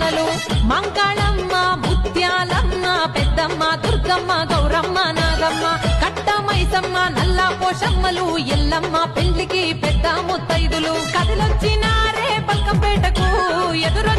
బొమ్మలు మంగళమ్మ ముత్యాలమ్మ పెద్దమ్మ దుర్గమ్మ గౌరమ్మ నాగమ్మ కట్ట మైసమ్మ నల్ల పోషమ్మలు ఎల్లమ్మ పెళ్లికి పెద్ద ముత్తైదులు కదిలొచ్చినారే పల్కంపేటకు ఎదురు